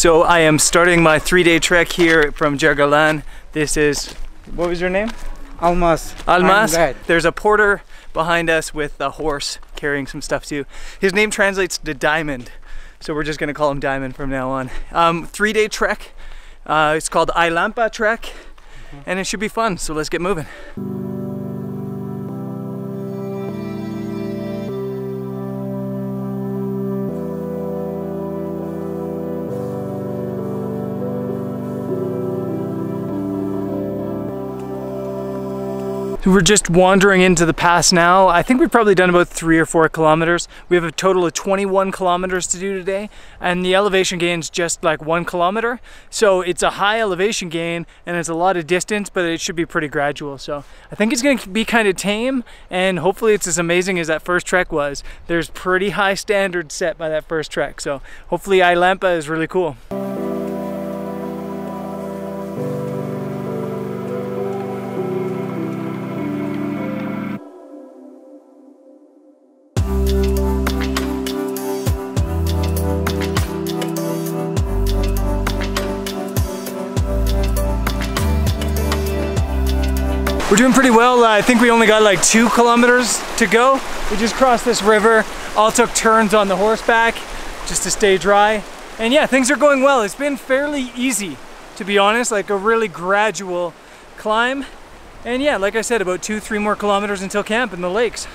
So I am starting my 3-day trek here from Kyrgyzstan. This is, what was your name? Almas. Almas. There's a porter behind us with a horse carrying some stuff too. His name translates to Diamond, so we're just gonna call him Diamond from now on. 3-day trek. It's called Ailampa trek, and it should be fun, so let's get moving. So we're just wandering into the pass now. I think we've probably done about 3 or 4 kilometers. We have a total of 21 kilometers to do today, and the elevation gain's just like 1 kilometer. So it's a high elevation gain and it's a lot of distance, but it should be pretty gradual. So I think it's gonna be kind of tame, and hopefully it's as amazing as that first trek was. There's pretty high standards set by that first trek. So hopefully Ailampa is really cool. We're doing pretty well. I think we only got like 2 kilometers to go. We just crossed this river, all took turns on the horseback just to stay dry. And yeah, things are going well. It's been fairly easy, to be honest, like a really gradual climb. And yeah, like I said, about 2-3 more kilometers until camp in the lakes.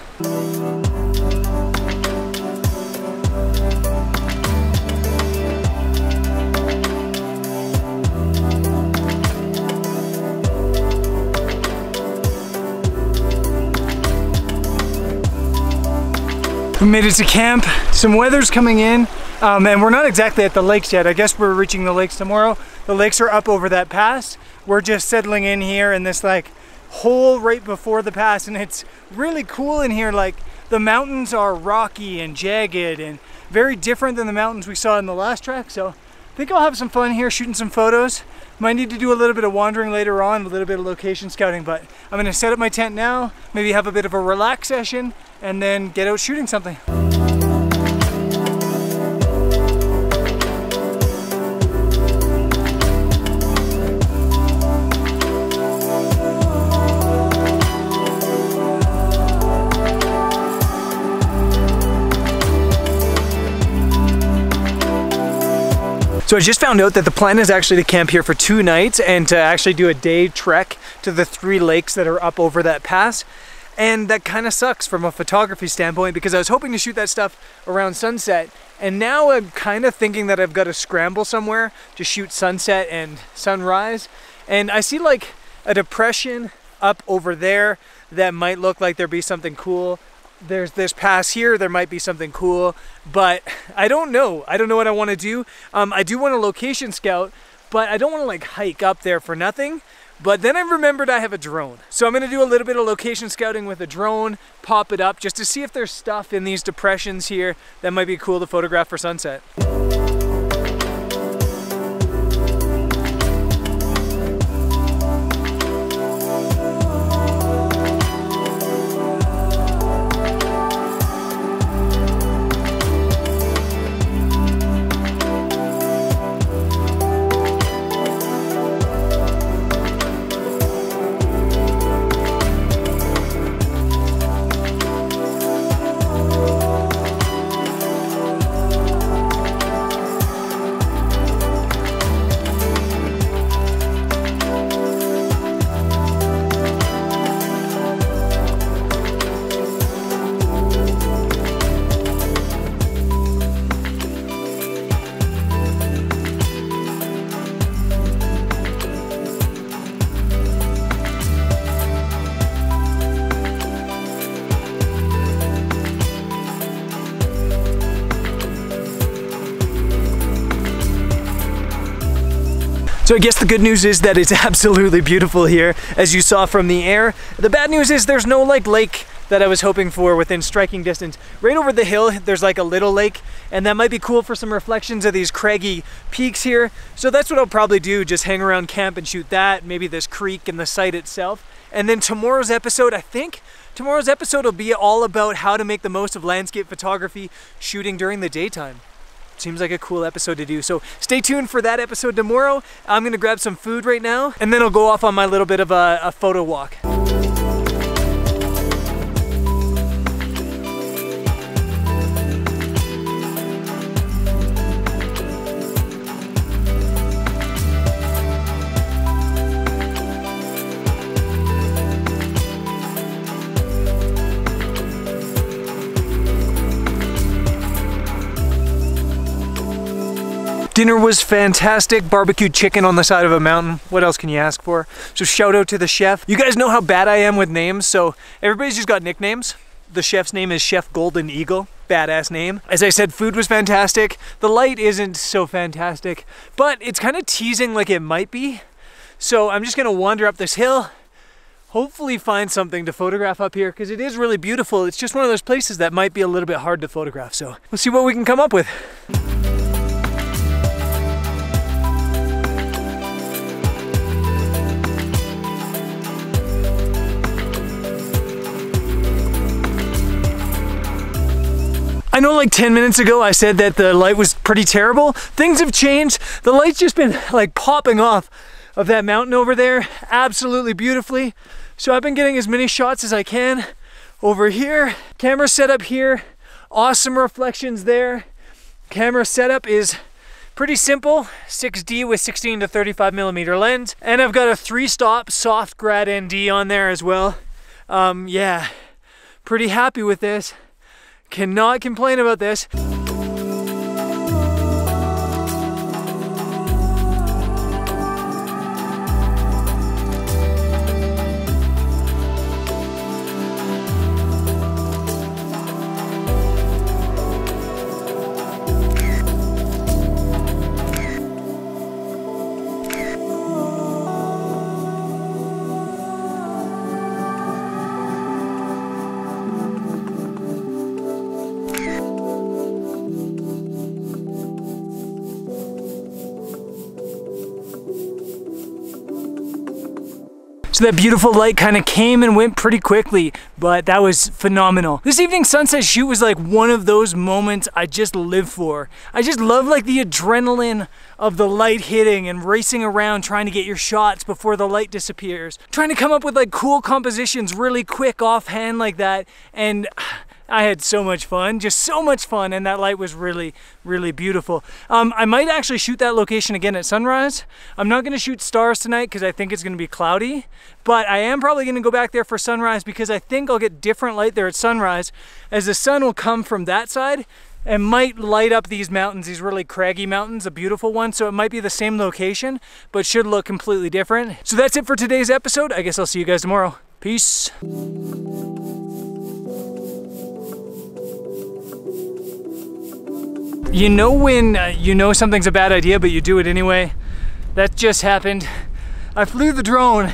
We made it to camp. Some weather's coming in, and we're not exactly at the lakes yet. I guess we're reaching the lakes tomorrow. The lakes are up over that pass. We're just settling in here in this like hole right before the pass, and it's really cool in here. Like the mountains are rocky and jagged and very different than the mountains we saw in the last trek. So I think I'll have some fun here shooting some photos. Might need to do a little bit of wandering later on, a little bit of location scouting, but I'm gonna set up my tent now, maybe have a bit of a relax session, and then get out shooting something. So I just found out that the plan is actually to camp here for 2 nights and to actually do a day trek to the 3 lakes that are up over that pass. And that kind of sucks from a photography standpoint, because I was hoping to shoot that stuff around sunset, and now I'm kind of thinking that I've got to scramble somewhere to shoot sunset and sunrise. And I see like a depression up over there that might look like there'd be something cool. There's this pass here, there might be something cool, but I don't know. I don't know what I want to do. I do want a location scout, but I don't want to like hike up there for nothing. But then I remembered I have a drone. So I'm gonna do a little bit of location scouting with a drone, pop it up just to see if there's stuff in these depressions here that might be cool to photograph for sunset. So I guess the good news is that it's absolutely beautiful here, as you saw from the air. The bad news is there's no like lake that I was hoping for within striking distance. Right over the hill, there's like a little lake, and that might be cool for some reflections of these craggy peaks here. So that's what I'll probably do, just hang around camp and shoot that, maybe this creek and the site itself. And then tomorrow's episode, I think, tomorrow's episode will be all about how to make the most of landscape photography shooting during the daytime. seems like a cool episode to do. So stay tuned for that episode tomorrow. I'm gonna grab some food right now, and then I'll go off on my little bit of a photo walk. Dinner was fantastic. Barbecued chicken on the side of a mountain. What else can you ask for? So shout out to the chef. You guys know how bad I am with names, so everybody's just got nicknames. The chef's name is Chef Golden Eagle. Badass name. As I said, food was fantastic. The light isn't so fantastic, but it's kind of teasing like it might be. So I'm just gonna wander up this hill, hopefully find something to photograph up here, because it is really beautiful. It's just one of those places that might be a little bit hard to photograph. So we'll see what we can come up with. I know like 10 minutes ago I said that the light was pretty terrible. Things have changed. The light's just been like popping off of that mountain over there absolutely beautifully. So I've been getting as many shots as I can over here. Camera setup here, awesome reflections there. Camera setup is pretty simple, 6D with 16 to 35mm lens. And I've got a 3-stop soft grad ND on there as well. Yeah, pretty happy with this. Cannot complain about this. So that beautiful light kind of came and went pretty quickly, but that was phenomenal. This evening sunset shoot was like one of those moments I just live for. I just love like the adrenaline of the light hitting and racing around trying to get your shots before the light disappears. Trying to come up with like cool compositions really quick offhand like that, and I had so much fun, just so much fun, and that light was really, really beautiful. I might actually shoot that location again at sunrise. I'm not gonna shoot stars tonight because I think it's gonna be cloudy, but I am probably gonna go back there for sunrise because I think I'll get different light there at sunrise, as the sun will come from that side and might light up these mountains, these really craggy mountains, a beautiful one. So it might be the same location, but should look completely different. So that's it for today's episode. I guess I'll see you guys tomorrow. Peace. You know when you know something's a bad idea, but you do it anyway? That just happened. I flew the drone